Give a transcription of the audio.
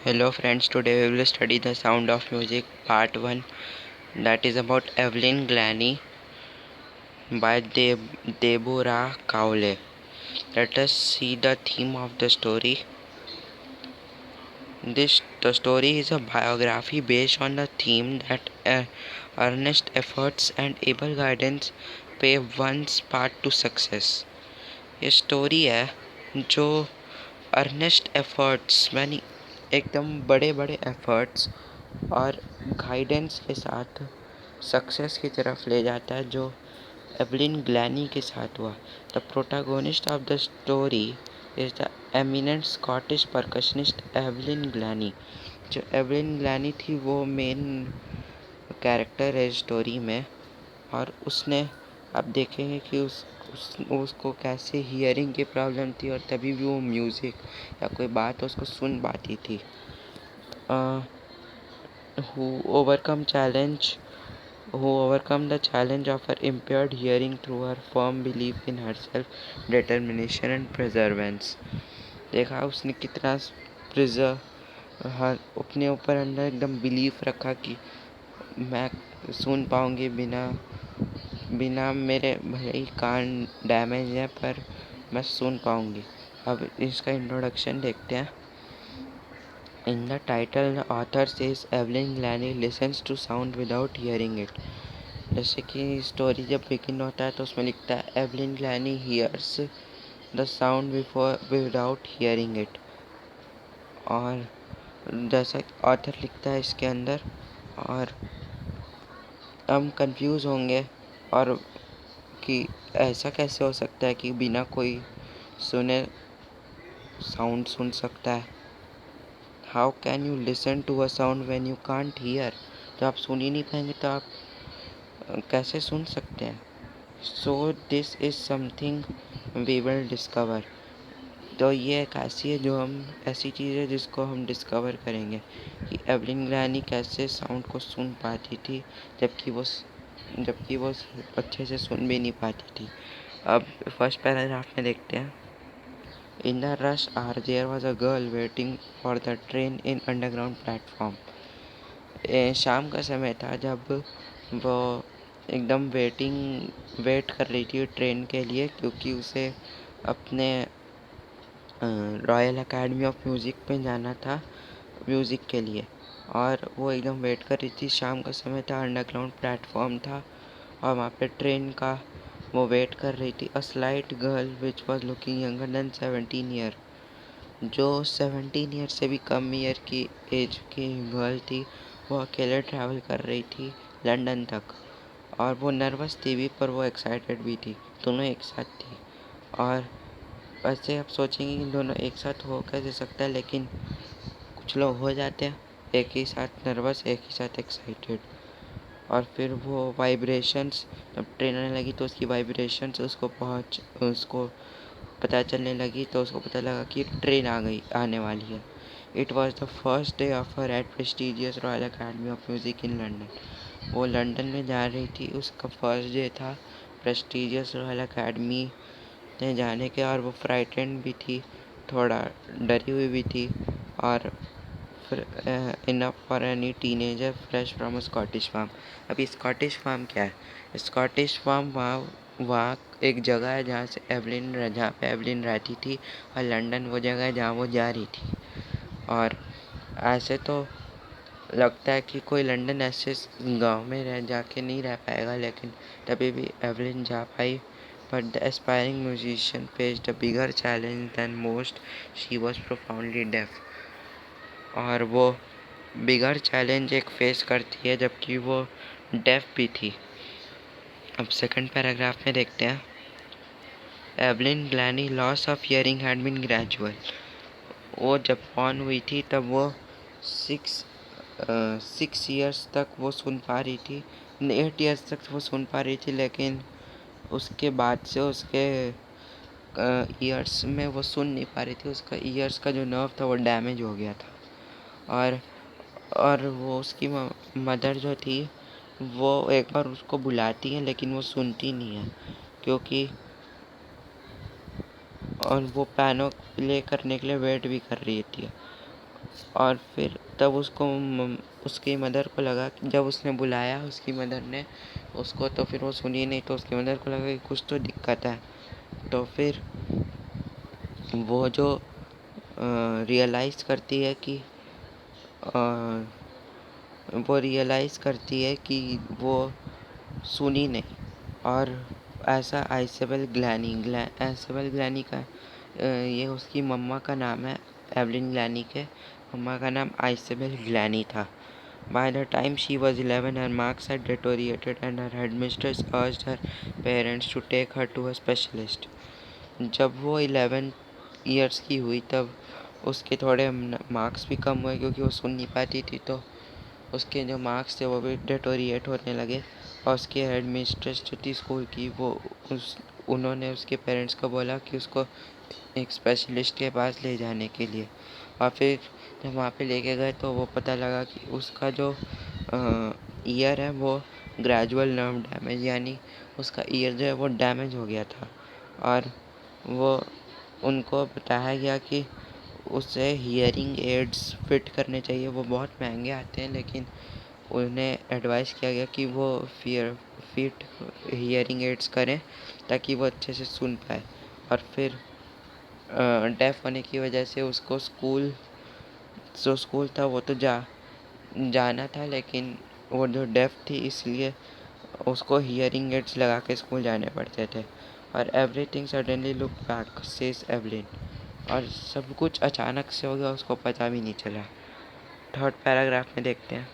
Hello friends, today we will study the sound of music part 1, that is about Evelyn Glannie by Deborah Cowley. Let us see the theme of the story. The story is a biography based on the theme that earnest efforts and able guidance pave one's path to success. ये story है जो Ernest efforts यानी एकदम बड़े बड़े efforts और guidance के साथ सक्सेस की तरफ ले जाता है, जो एवलिन ग्लैनी के साथ हुआ। The protagonist of the story is the eminent Scottish percussionist Evelyn Glennie. जो एवलिन ग्लैनी थी वो मेन कैरेक्टर है स्टोरी में, और उसने अब देखेंगे कि उसको कैसे हियरिंग की प्रॉब्लम थी और तभी भी वो म्यूज़िक या कोई बात उसको सुन पाती थी। who overcome the challenge of her impaired hearing through her firm belief in herself, determination and perseverance। देखा उसने कितना अपने ऊपर अंदर एकदम बिलीफ रखा कि मैं सुन पाऊंगी बिना मेरे भले ही कान डैमेज है पर मैं सुन पाऊंगी। अब इसका इंट्रोडक्शन देखते हैं। In the title, the author says Evelyn Glannie listens to sound without hearing it। जैसे कि स्टोरी जब बिगिन होता है तो उसमें लिखता है Evelyn Glennie hears the sound before without hearing it. और जैसा ऑथर लिखता है इसके अंदर, और हम कंफ्यूज होंगे और कि ऐसा कैसे हो सकता है कि बिना कोई सुने साउंड सुन सकता है। How can you listen to a sound when you can't hear. जब आप सुन ही नहीं पाएंगे तो आप कैसे सुन सकते हैं। So this is something we will discover. तो ये एक ऐसी चीज़ है जिसको हम डिस्कवर करेंगे कि एवलिन ग्लैनी कैसे साउंड को सुन पाती थी जबकि वो अच्छे से सुन भी नहीं पाती थी। अब फर्स्ट पैराग्राफ में देखते हैं। In the rush hour, there was a girl waiting for the train in underground platform। शाम का समय था जब वो एकदम वेट कर रही थी ट्रेन के लिए, क्योंकि उसे अपने रॉयल एकेडमी ऑफ म्यूज़िक में जाना था म्यूज़िक के लिए। और वो एकदम वेट कर रही थी। शाम का समय था, अंडरग्राउंड प्लेटफॉर्म था और वहाँ पे ट्रेन का वो वेट कर रही थी। A slight girl which was looking younger than 17 year. जो 17 ईयर से भी कम ईयर की एज की गर्ल थी, वो अकेले ट्रैवल कर रही थी लंदन तक। और वो नर्वस थी भी पर वो एक्साइटेड भी थी, दोनों एक साथ थी। और वैसे आप सोचेंगे कि दोनों एक साथ हो कैसे सकता है, लेकिन कुछ लोग हो जाते हैं एक ही साथ नर्वस, एक ही साथ एक्साइटेड। और फिर वो वाइब्रेशंस जब ट्रेन आने लगी तो उसकी वाइब्रेशंस उसको पता चलने लगी, तो उसको पता लगा कि ट्रेन आने वाली है। It was the first day of her at prestigious royal academy of music in London. वो लंदन में जा रही थी, उसका फर्स्ट डे था प्रेस्टिजियस रॉयल अकेडमी में जाने के। और वो फ्राइटेंड भी थी, थोड़ा डरी हुई भी थी। और enough for any teenager fresh from Scottish farm. अभी स्कॉटिश फार्म क्या है? स्कॉटिश फार्म वहाँ एक जगह है जहाँ पे एवलिन रहती थी, और लंदन वो जगह है जहाँ वो जा रही थी। और ऐसे तो लगता है कि कोई लंदन ऐसे गांव में जाके नहीं रह पाएगा, लेकिन तभी भी एवलिन जा पाई। But the aspiring musician faced a bigger challenge than most. She was profoundly deaf. और वो बिगर चैलेंज एक फेस करती है जबकि वो डेफ भी थी। अब सेकंड पैराग्राफ में देखते हैं। Evelyn Glennie loss of hearing had been gradual. वो जब ऑन हुई थी तब वो 6 ईयर्स तक वो सुन पा रही थी, 8 ईयर्स तक वो सुन पा रही थी, लेकिन उसके बाद से उसके ईयर्स में वो सुन नहीं पा रही थी। उसका ईयर्स का जो नर्व था वो डैमेज हो गया था। और वो उसकी मदर जो थी वो एक बार उसको बुलाती है लेकिन वो सुनती नहीं है, क्योंकि और वो पियानो प्ले करने के लिए वेट भी कर रही थी। और फिर तब उसकी मदर को लगा कि जब उसने बुलाया उसकी मदर ने उसको, तो फिर वो सुनी नहीं, तो उसकी मदर को लगा कि कुछ तो दिक्कत है। तो फिर वो जो रियलाइज़ करती है कि वो सुनी नहीं। और ऐसा आइसेबल ग्लैनी का ये उसकी मम्मा का नाम है। एवलिन ग्लैनी के मम्मा का नाम आइसेबल ग्लैनी था। By the time she was 11, her marks had deteriorated and her headmistress urged her parents to take her to a specialist. जब वो 11 ईयर्स की हुई तब उसके थोड़े मार्क्स भी कम हुए, क्योंकि वो सुन नहीं पाती थी, तो उसके जो मार्क्स थे वो भी डिटोरिएट होने लगे। और उसकी हेड मिस्ट्रेस जो थी स्कूल की, उन्होंने उसके पेरेंट्स को बोला कि उसको एक स्पेशलिस्ट के पास ले जाने के लिए। और फिर जब वहाँ पे लेके गए तो वो पता लगा कि उसका जो ईयर है वो ग्रेजुअल नर्व डैमेज, यानी उसका ईयर जो है वो डैमेज हो गया था। और वो उनको बताया गया कि उसे हियरिंग एड्स फिट करने चाहिए। वो बहुत महंगे आते हैं, लेकिन उन्हें एडवाइस किया गया कि वो फिट हियरिंग एड्स करें ताकि वो अच्छे से सुन पाए। और फिर डेफ होने की वजह से उसको स्कूल था वो तो जाना था, लेकिन वो जो डेफ थी इसलिए उसको हियरिंग एड्स लगा के स्कूल जाने पड़ते थे। और everything suddenly look back says Evelyn. और सब कुछ अचानक से हो गया, उसको पता भी नहीं चला। थर्ड पैराग्राफ में देखते हैं।